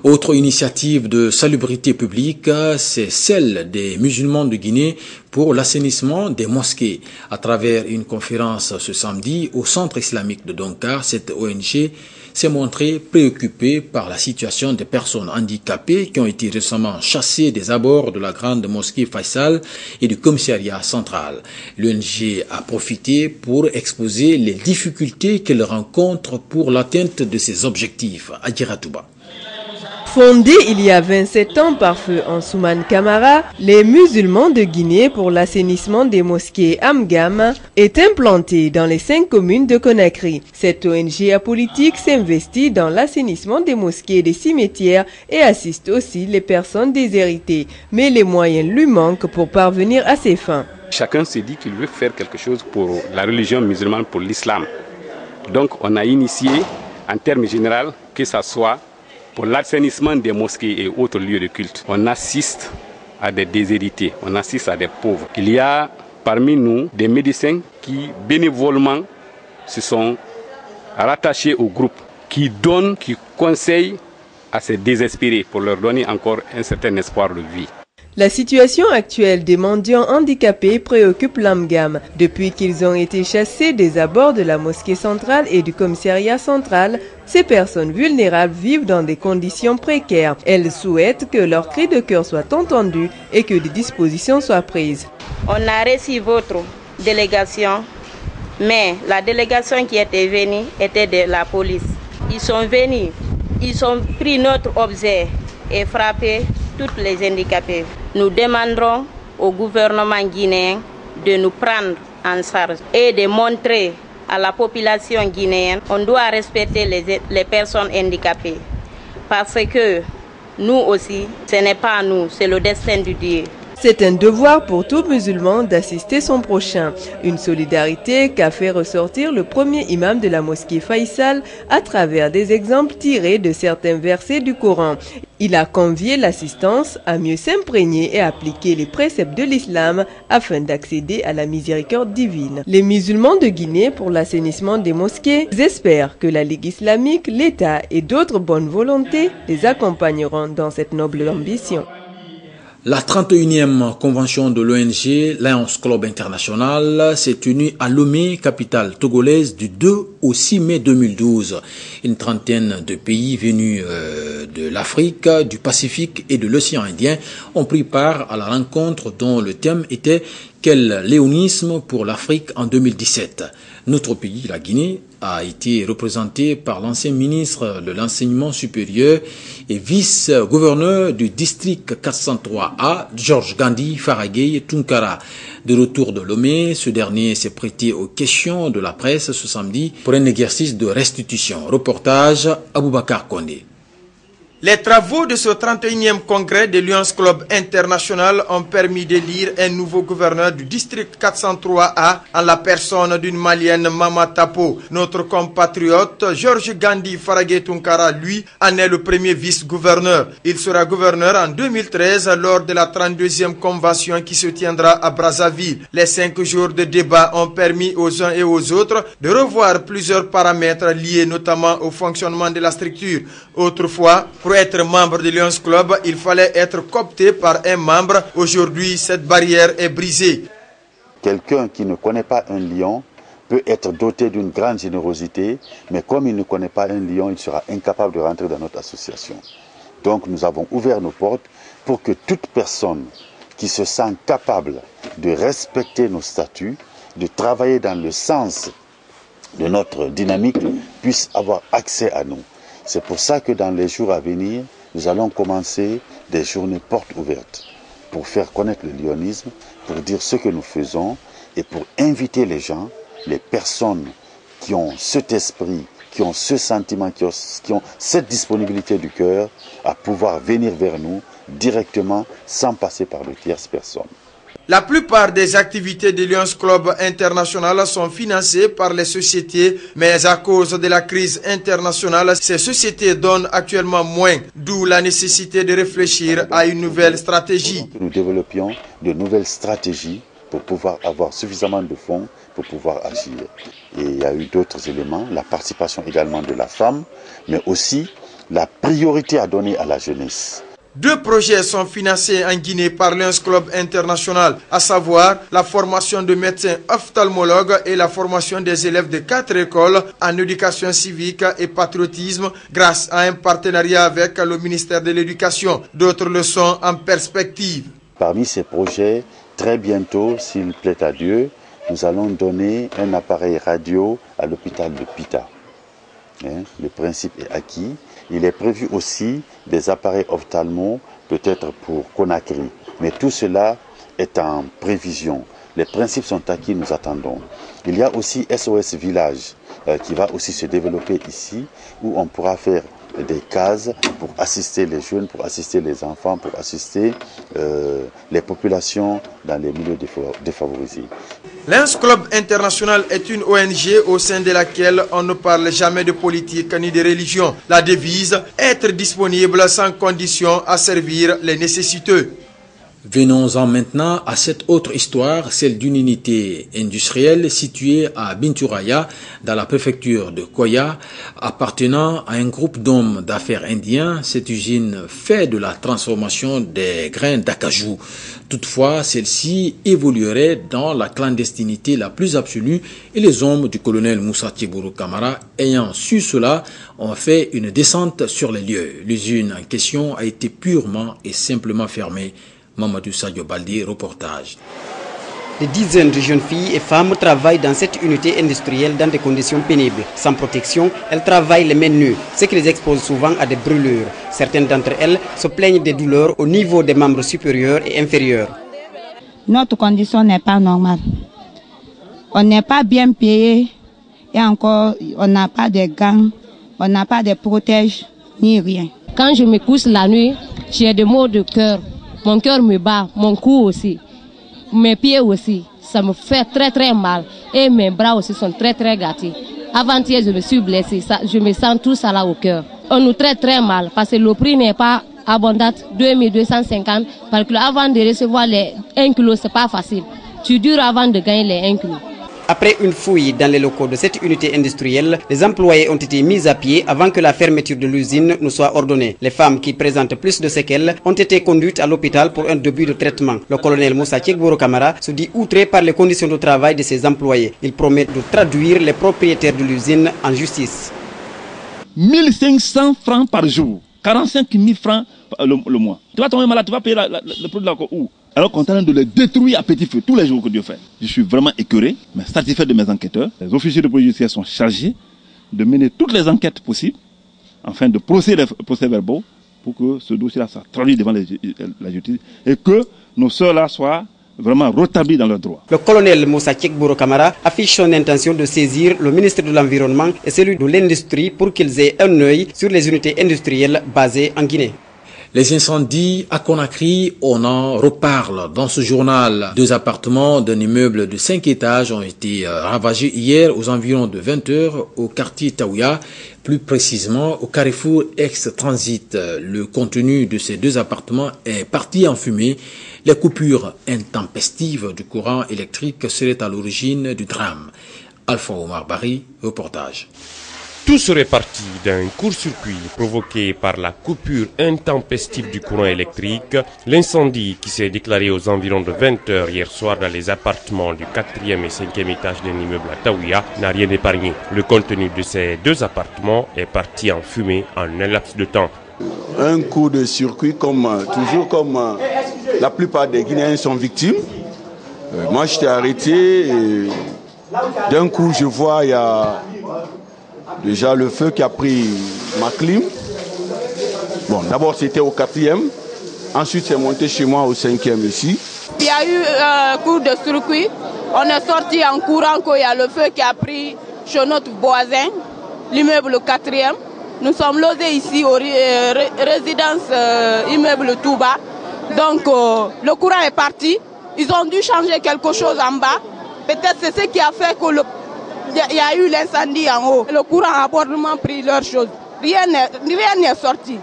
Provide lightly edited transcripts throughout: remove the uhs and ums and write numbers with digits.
Autre initiative de salubrité publique, c'est celle des musulmans de Guinée pour l'assainissement des mosquées. À travers une conférence ce samedi au centre islamique de Dakar, cette ONG s'est montrée préoccupée par la situation des personnes handicapées qui ont été récemment chassées des abords de la grande mosquée Faisal et du commissariat central. L'ONG a profité pour exposer les difficultés qu'elle rencontre pour l'atteinte de ses objectifs. Adjiratouba. Fondé il y a 27 ans par feu Ansoumane Camara, les musulmans de Guinée pour l'assainissement des mosquées Amgam est implanté dans les 5 communes de Conakry. Cette ONG apolitique s'investit dans l'assainissement des mosquées et des cimetières et assiste aussi les personnes déshéritées. Mais les moyens lui manquent pour parvenir à ses fins. Chacun s'est dit qu'il veut faire quelque chose pour la religion musulmane, pour l'islam. Donc on a initié en termes généraux que ça soit pour l'assainissement des mosquées et autres lieux de culte. On assiste à des déshérités, on assiste à des pauvres. Il y a parmi nous des médecins qui bénévolement se sont rattachés au groupe, qui donnent, qui conseillent à ces désespérés pour leur donner encore un certain espoir de vie. La situation actuelle des mendiants handicapés préoccupe l'Amgam. Depuis qu'ils ont été chassés des abords de la mosquée centrale et du commissariat central, ces personnes vulnérables vivent dans des conditions précaires. Elles souhaitent que leur cri de cœur soit entendu et que des dispositions soient prises. On a reçu votre délégation, mais la délégation qui était venue était de la police. Ils sont venus, ils ont pris notre objet et frappé toutes les handicapés. Nous demanderons au gouvernement guinéen de nous prendre en charge et de montrer à la population guinéenne qu'on doit respecter les personnes handicapées. Parce que nous aussi, ce n'est pas nous, c'est le destin de Dieu. C'est un devoir pour tout musulman d'assister son prochain. Une solidarité qu'a fait ressortir le premier imam de la mosquée Faisal à travers des exemples tirés de certains versets du Coran. Il a convié l'assistance à mieux s'imprégner et appliquer les préceptes de l'islam afin d'accéder à la miséricorde divine. Les musulmans de Guinée pour l'assainissement des mosquées espèrent que la Ligue islamique, l'État et d'autres bonnes volontés les accompagneront dans cette noble ambition. La 31e convention de l'ONG Lions Club International s'est tenue à Lomé, capitale togolaise, du 2 au 6 mai 2012. Une trentaine de pays venus de l'Afrique, du Pacifique et de l'océan Indien ont pris part à la rencontre dont le thème était « Quel léonisme pour l'Afrique en 2017 ». Notre pays, la Guinée, a été représenté par l'ancien ministre de l'enseignement supérieur et vice-gouverneur du district 403A, George Gandhi Faragay Tunkara. De retour de Lomé, ce dernier s'est prêté aux questions de la presse ce samedi pour un exercice de restitution. Reportage Aboubakar Kondé. Les travaux de ce 31e congrès de Lions Club International ont permis d'élire un nouveau gouverneur du district 403A en la personne d'une malienne Mama Tapo. Notre compatriote George Gandhi Faragay Tunkara, lui, en est le premier vice-gouverneur. Il sera gouverneur en 2013 lors de la 32e convention qui se tiendra à Brazzaville. Les 5 jours de débat ont permis aux uns et aux autres de revoir plusieurs paramètres liés notamment au fonctionnement de la structure. Autrefois, pour être membre de Lions Club, il fallait être coopté par un membre. Aujourd'hui, cette barrière est brisée. Quelqu'un qui ne connaît pas un lion peut être doté d'une grande générosité, mais comme il ne connaît pas un lion, il sera incapable de rentrer dans notre association. Donc nous avons ouvert nos portes pour que toute personne qui se sent capable de respecter nos statuts, de travailler dans le sens de notre dynamique, puisse avoir accès à nous. C'est pour ça que dans les jours à venir, nous allons commencer des journées portes ouvertes pour faire connaître le lionisme, pour dire ce que nous faisons et pour inviter les gens, les personnes qui ont cet esprit, qui ont ce sentiment, qui ont cette disponibilité du cœur à pouvoir venir vers nous directement sans passer par de tierces personnes. La plupart des activités de Lions Club International sont financées par les sociétés, mais à cause de la crise internationale, ces sociétés donnent actuellement moins, d'où la nécessité de réfléchir à une nouvelle stratégie. Nous développions de nouvelles stratégies pour pouvoir avoir suffisamment de fonds pour pouvoir agir. Et il y a eu d'autres éléments, la participation également de la femme, mais aussi la priorité à donner à la jeunesse. 2 projets sont financés en Guinée par Lions Club International, à savoir la formation de médecins ophtalmologues et la formation des élèves de 4 écoles en éducation civique et patriotisme grâce à un partenariat avec le ministère de l'Éducation. D'autres le sont en perspective. Parmi ces projets, très bientôt, s'il plaît à Dieu, nous allons donner un appareil radio à l'hôpital de Pita. Le principe est acquis. Il est prévu aussi des appareils ophtalmo, peut-être pour Conakry. Mais tout cela est en prévision. Les principes sont acquis, nous attendons. Il y a aussi SOS Village qui va aussi se développer ici, où on pourra faire des cases pour assister les jeunes, pour assister les enfants, pour assister les populations dans les milieux défavorisés. Lions Club International est une ONG au sein de laquelle on ne parle jamais de politique ni de religion. La devise, être disponible sans condition à servir les nécessiteux. Venons-en maintenant à cette autre histoire, celle d'une unité industrielle située à Binturaya, dans la préfecture de Koya, appartenant à un groupe d'hommes d'affaires indiens. Cette usine fait de la transformation des grains d'acajou. Toutefois, celle-ci évoluerait dans la clandestinité la plus absolue et les hommes du colonel Moussa Tchebourou Kamara, ayant su cela, ont fait une descente sur les lieux. L'usine en question a été purement et simplement fermée. Mamadou Sadio Baldi, reportage. Des dizaines de jeunes filles et femmes travaillent dans cette unité industrielle dans des conditions pénibles. Sans protection, elles travaillent les mains nues, ce qui les expose souvent à des brûlures. Certaines d'entre elles se plaignent des douleurs au niveau des membres supérieurs et inférieurs. Notre condition n'est pas normale. On n'est pas bien payé et encore on n'a pas de gants, on n'a pas de protèges ni rien. Quand je me couche la nuit, j'ai des maux de cœur. Mon cœur me bat, mon cou aussi, mes pieds aussi, ça me fait très très mal et mes bras aussi sont très très gâtés. Avant-hier, je me suis blessée, je me sens tout ça là au cœur. On nous traite très mal parce que le prix n'est pas abondant, 2250 par kilo. Avant de recevoir les 1 kilo, c'est pas facile. Tu dures avant de gagner les 1 kilo. Après une fouille dans les locaux de cette unité industrielle, les employés ont été mis à pied avant que la fermeture de l'usine ne soit ordonnée. Les femmes qui présentent plus de séquelles ont été conduites à l'hôpital pour un début de traitement. Le colonel Moussa Tchebourou Kamara se dit outré par les conditions de travail de ses employés. Il promet de traduire les propriétaires de l'usine en justice. 1500 francs par jour, 45 000 francs le mois. Tu vas tomber malade, tu vas payer le produit où? Alors qu'on est en train de les détruire à petit feu tous les jours que Dieu fait. Je suis vraiment écœuré, mais satisfait de mes enquêteurs. Les officiers de police judiciaire sont chargés de mener toutes les enquêtes possibles, afin de procéder les procès-verbaux pour que ce dossier-là soit traduit devant la justice et que nos sœurs-là soient vraiment rétablis dans leurs droits. Le colonel Moussa Tchebourou Kamara affiche son intention de saisir le ministre de l'Environnement et celui de l'Industrie pour qu'ils aient un œil sur les unités industrielles basées en Guinée. Les incendies à Conakry, on en reparle dans ce journal. 2 appartements d'un immeuble de 5 étages ont été ravagés hier aux environs de 20 h au quartier Taouya, plus précisément au carrefour ex-transit. Le contenu de ces 2 appartements est parti en fumée. Les coupures intempestives du courant électrique seraient à l'origine du drame. Alpha Omar Bari, reportage. Tout serait parti d'un court-circuit provoqué par la coupure intempestive du courant électrique. L'incendie qui s'est déclaré aux environs de 20 h hier soir dans les appartements du 4e et 5e étage d'un immeuble à Taouya n'a rien épargné. Le contenu de ces 2 appartements est parti en fumée en un laps de temps. Un coup de circuit comme la plupart des Guinéens sont victimes. Moi j'étais arrêté et d'un coup je vois il y a déjà le feu qui a pris ma clim. Bon, d'abord c'était au 4e, ensuite c'est monté chez moi au 5e ici. Il y a eu un coup de circuit, on est sorti en courant qu'il y a le feu qui a pris chez notre voisin, l'immeuble 4e. Nous sommes logés ici aux résidences immeuble tout bas. Donc le courant est parti, ils ont dû changer quelque chose en bas. Peut-être c'est ce qui a fait que il y a eu l'incendie en haut. Le courant a probablement pris leurs choses. Rien n'est sorti.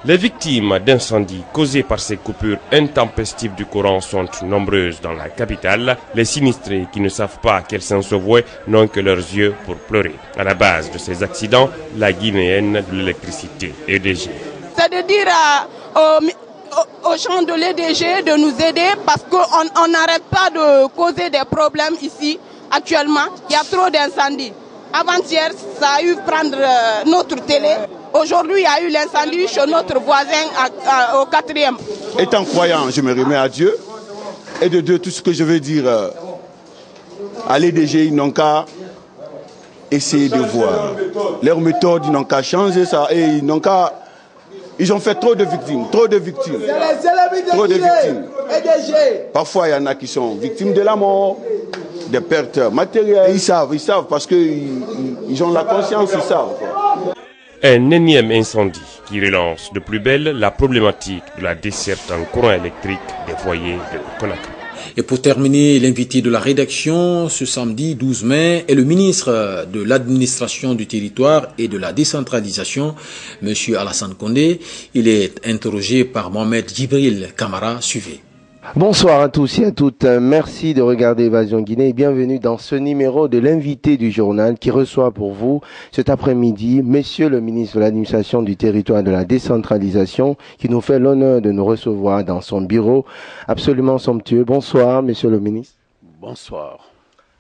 Les victimes d'incendies causés par ces coupures intempestives du courant sont nombreuses dans la capitale. Les sinistrés qui ne savent pas qu'elles s'en sauvent n'ont que leurs yeux pour pleurer. À la base de ces accidents, la Guinéenne de l'électricité, EDG. C'est de dire aux gens de l'EDG de nous aider parce qu'on n'arrête pas de causer des problèmes ici actuellement. Il y a trop d'incendies. Avant-hier, ça a eu prendre notre télé. Aujourd'hui, il y a eu l'incendie chez notre voisin au 4e. Étant croyant, je me remets à Dieu. Et de Dieu, tout ce que je veux dire à l'EDG, ils n'ont qu'à essayer de voir. Leur méthode, ils n'ont qu'à changer ça. Et ils n'ont qu'à... Ils ont fait trop de victimes, trop de victimes. Trop de victimes. Parfois, il y en a qui sont victimes de la mort, des pertes matérielles. Ils savent parce qu'ils ont la conscience, ils savent. Un énième incendie qui relance de plus belle la problématique de la desserte en courant électrique des foyers de Conakry. Et pour terminer, l'invité de la rédaction ce samedi 12 mai est le ministre de l'administration du territoire et de la décentralisation, M. Alassane Condé. Il est interrogé par Mohamed Djibril Kamara. Suivez. Bonsoir à tous et à toutes. Merci de regarder Évasion Guinée et bienvenue dans ce numéro de l'invité du journal qui reçoit pour vous cet après-midi Monsieur le ministre de l'administration du territoire et de la décentralisation qui nous fait l'honneur de nous recevoir dans son bureau absolument somptueux. Bonsoir Monsieur le ministre. Bonsoir.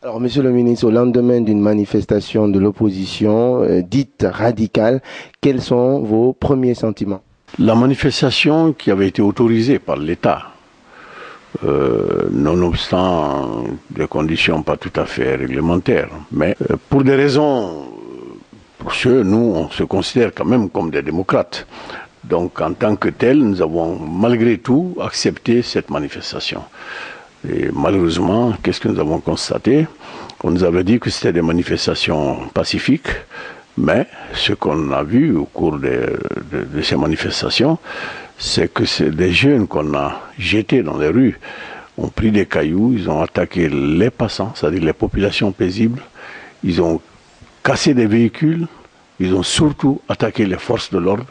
Alors Monsieur le ministre, au lendemain d'une manifestation de l'opposition dite radicale, quels sont vos premiers sentiments? La manifestation qui avait été autorisée par l'État, nonobstant des conditions pas tout à fait réglementaires. Mais pour des raisons, parce que nous, on se considère quand même comme des démocrates. Donc en tant que tel, nous avons malgré tout accepté cette manifestation. Et malheureusement, qu'est-ce que nous avons constaté? On nous avait dit que c'était des manifestations pacifiques, mais ce qu'on a vu au cours de ces manifestations, c'est que c'est des jeunes qu'on a jetés dans les rues, ont pris des cailloux, ils ont attaqué les passants, c'est-à-dire les populations paisibles, ils ont cassé des véhicules, ils ont surtout attaqué les forces de l'ordre,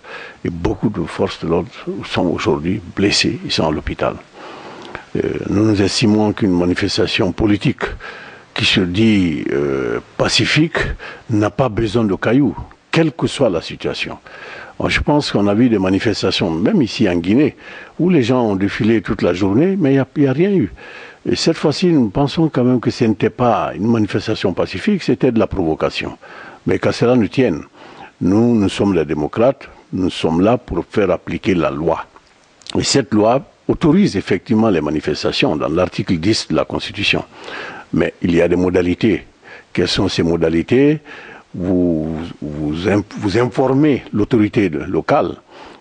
et beaucoup de forces de l'ordre sont aujourd'hui blessés, ils sont à l'hôpital. Nous estimons qu'une manifestation politique qui se dit pacifique n'a pas besoin de cailloux, quelle que soit la situation. Je pense qu'on a vu des manifestations, même ici en Guinée, où les gens ont défilé toute la journée, mais il n'y a rien eu. Et cette fois-ci, nous pensons quand même que ce n'était pas une manifestation pacifique, c'était de la provocation. Mais qu'à cela nous tienne, nous sommes les démocrates, nous sommes là pour faire appliquer la loi. Et cette loi autorise effectivement les manifestations dans l'article 10 de la Constitution. Mais il y a des modalités. Quelles sont ces modalités ? Vous informez l'autorité locale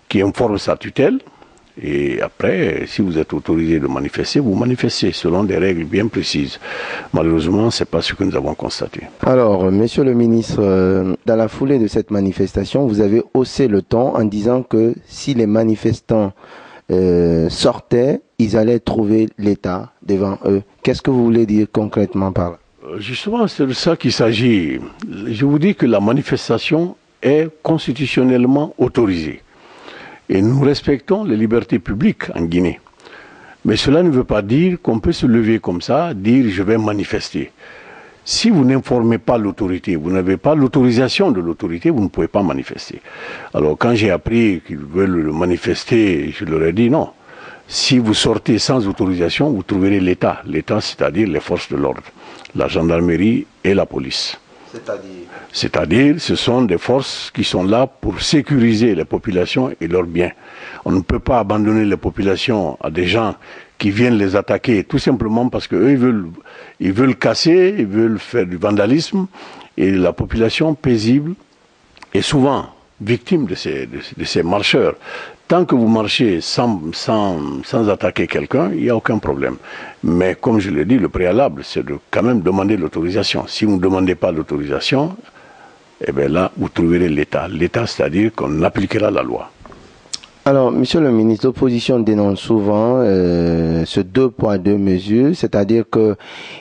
qui informe sa tutelle et après, si vous êtes autorisé de manifester, vous manifestez selon des règles bien précises. Malheureusement, ce n'est pas ce que nous avons constaté. Alors, Monsieur le ministre, dans la foulée de cette manifestation, vous avez haussé le ton en disant que si les manifestants sortaient, ils allaient trouver l'État devant eux. Qu'est-ce que vous voulez dire concrètement par là? Justement, c'est de ça qu'il s'agit. Je vous dis que la manifestation est constitutionnellement autorisée. Et nous respectons les libertés publiques en Guinée. Mais cela ne veut pas dire qu'on peut se lever comme ça, dire je vais manifester. Si vous n'informez pas l'autorité, vous n'avez pas l'autorisation de l'autorité, vous ne pouvez pas manifester. Alors quand j'ai appris qu'ils veulent manifester, je leur ai dit non. Si vous sortez sans autorisation, vous trouverez l'État. L'État, c'est-à-dire les forces de l'ordre, la gendarmerie et la police. C'est-à-dire, ce sont des forces qui sont là pour sécuriser les populations et leurs biens. On ne peut pas abandonner les populations à des gens qui viennent les attaquer, tout simplement parce qu'eux, ils veulent casser, ils veulent faire du vandalisme, et la population paisible est souvent victime de ces marcheurs. Tant que vous marchez sans attaquer quelqu'un, il n'y a aucun problème. Mais comme je l'ai dit, le préalable, c'est de quand même demander l'autorisation. Si vous ne demandez pas l'autorisation, eh bien là, vous trouverez l'État. L'État, c'est-à-dire qu'on appliquera la loi. Alors, monsieur le ministre, l'opposition dénonce souvent ce 2 poids 2 mesures, c'est-à-dire que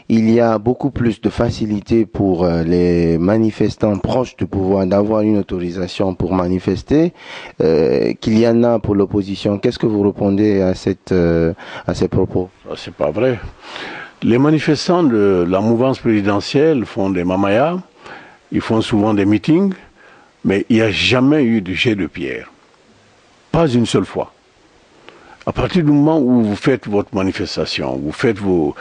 il y a beaucoup plus de facilité pour les manifestants proches du pouvoir d'avoir une autorisation pour manifester qu'il y en a pour l'opposition. Qu'est-ce que vous répondez à ces propos? C'est pas vrai. Les manifestants de la mouvance présidentielle font des mamayas, ils font souvent des meetings, mais il n'y a jamais eu de jet de pierre. Pas une seule fois. À partir du moment où vous faites votre manifestation, vous faites vos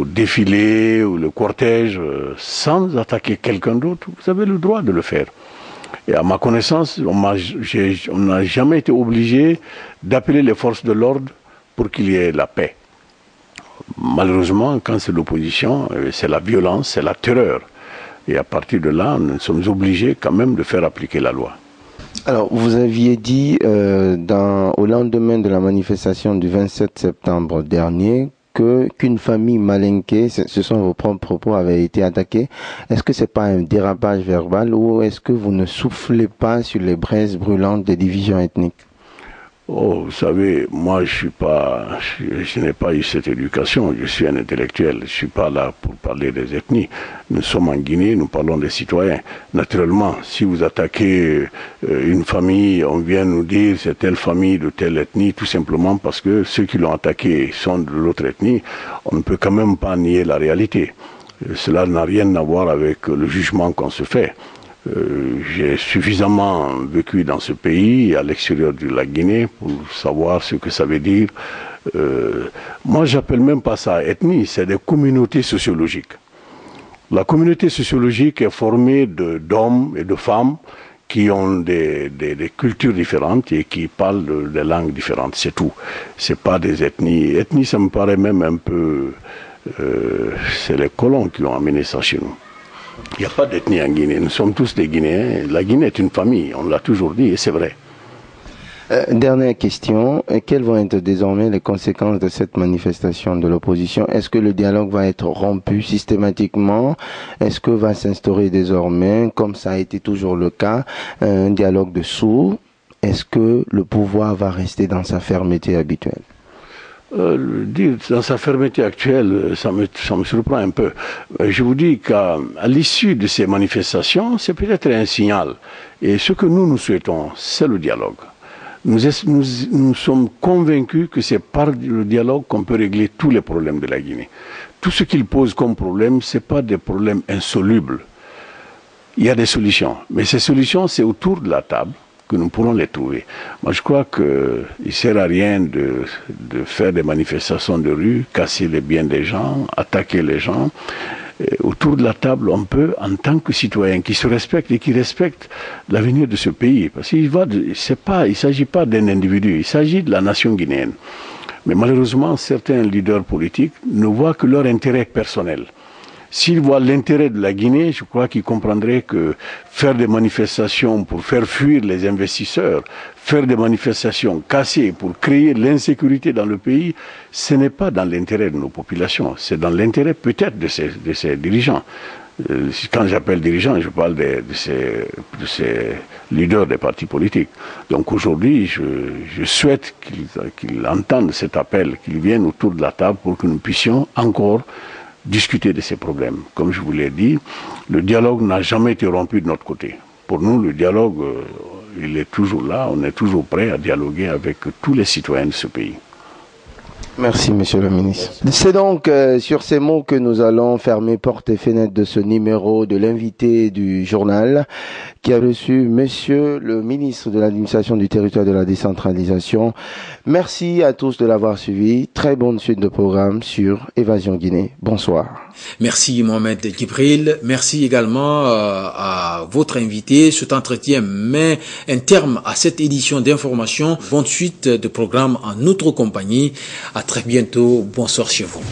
défilés ou le cortège sans attaquer quelqu'un d'autre, vous avez le droit de le faire. Et à ma connaissance, on n'a jamais été obligé d'appeler les forces de l'ordre pour qu'il y ait la paix. Malheureusement, quand c'est l'opposition, c'est la violence, c'est la terreur. Et à partir de là, nous sommes obligés quand même de faire appliquer la loi. Alors, vous aviez dit au lendemain de la manifestation du 27 septembre dernier qu'une famille malinquée, ce sont vos propres propos, avait été attaquée. Est-ce que c'est pas un dérapage verbal ou est-ce que vous ne soufflez pas sur les braises brûlantes des divisions ethniques? Oh, vous savez, moi je n'ai pas eu cette éducation, je suis un intellectuel, je ne suis pas là pour parler des ethnies. Nous sommes en Guinée, nous parlons des citoyens. Naturellement, si vous attaquez une famille, on vient nous dire c'est telle famille de telle ethnie, tout simplement parce que ceux qui l'ont attaqué sont de l'autre ethnie, on ne peut quand même pas nier la réalité. Cela n'a rien à voir avec le jugement qu'on se fait. J'ai suffisamment vécu dans ce pays, à l'extérieur de la Guinée, pour savoir ce que ça veut dire. Moi, j'appelle même pas ça ethnie, c'est des communautés sociologiques. La communauté sociologique est formée d'hommes et de femmes qui ont des cultures différentes et qui parlent des langues différentes, c'est tout. C'est pas des ethnies. Ethnie, ça me paraît même un peu... c'est les colons qui ont amené ça chez nous. Il n'y a pas d'ethnie en Guinée, nous sommes tous des Guinéens. La Guinée est une famille, on l'a toujours dit et c'est vrai. Dernière question, quelles vont être désormais les conséquences de cette manifestation de l'opposition? Est-ce que le dialogue va être rompu systématiquement? Est-ce que va s'instaurer désormais, comme ça a été toujours le cas, un dialogue de sourds? Est-ce que le pouvoir va rester dans sa fermeté habituelle? Dire dans sa fermeté actuelle, ça me surprend un peu. Je vous dis qu'à l'issue de ces manifestations, c'est peut-être un signal. Et ce que nous souhaitons, c'est le dialogue. Nous sommes convaincus que c'est par le dialogue qu'on peut régler tous les problèmes de la Guinée. Tout ce qu'il pose comme problème, ce n'est pas des problèmes insolubles. Il y a des solutions. Mais ces solutions, c'est autour de la table que nous pourrons les trouver. Moi, je crois qu'il ne sert à rien de faire des manifestations de rue, casser les biens des gens, attaquer les gens. Et autour de la table, on peut, en tant que citoyen qui se respecte et qui respecte l'avenir de ce pays, parce qu'il ne s'agit pas d'un individu, il s'agit de la nation guinéenne. Mais malheureusement, certains leaders politiques ne voient que leur intérêt personnel. S'ils voient l'intérêt de la Guinée, je crois qu'ils comprendraient que faire des manifestations pour faire fuir les investisseurs, faire des manifestations cassées pour créer l'insécurité dans le pays, ce n'est pas dans l'intérêt de nos populations, c'est dans l'intérêt peut-être de ces dirigeants. Quand j'appelle dirigeants, je parle de ces leaders des partis politiques. Donc aujourd'hui, je souhaite qu'ils entendent cet appel, qu'ils viennent autour de la table pour que nous puissions encore discuter de ces problèmes. Comme je vous l'ai dit, le dialogue n'a jamais été rompu de notre côté. Pour nous, le dialogue, il est toujours là, on est toujours prêt à dialoguer avec tous les citoyens de ce pays. Merci, monsieur le ministre. C'est donc sur ces mots que nous allons fermer portes et fenêtres de ce numéro de l'invité du journal qui a reçu monsieur le ministre de l'administration du territoire de la décentralisation. Merci à tous de l'avoir suivi. Très bonne suite de programme sur Évasion Guinée. Bonsoir. Merci Mohamed Djibril. Merci également à votre invité. Cet entretien met un terme à cette édition d'information. Bonne suite de programme en notre compagnie. À très bientôt. Bonsoir chez vous.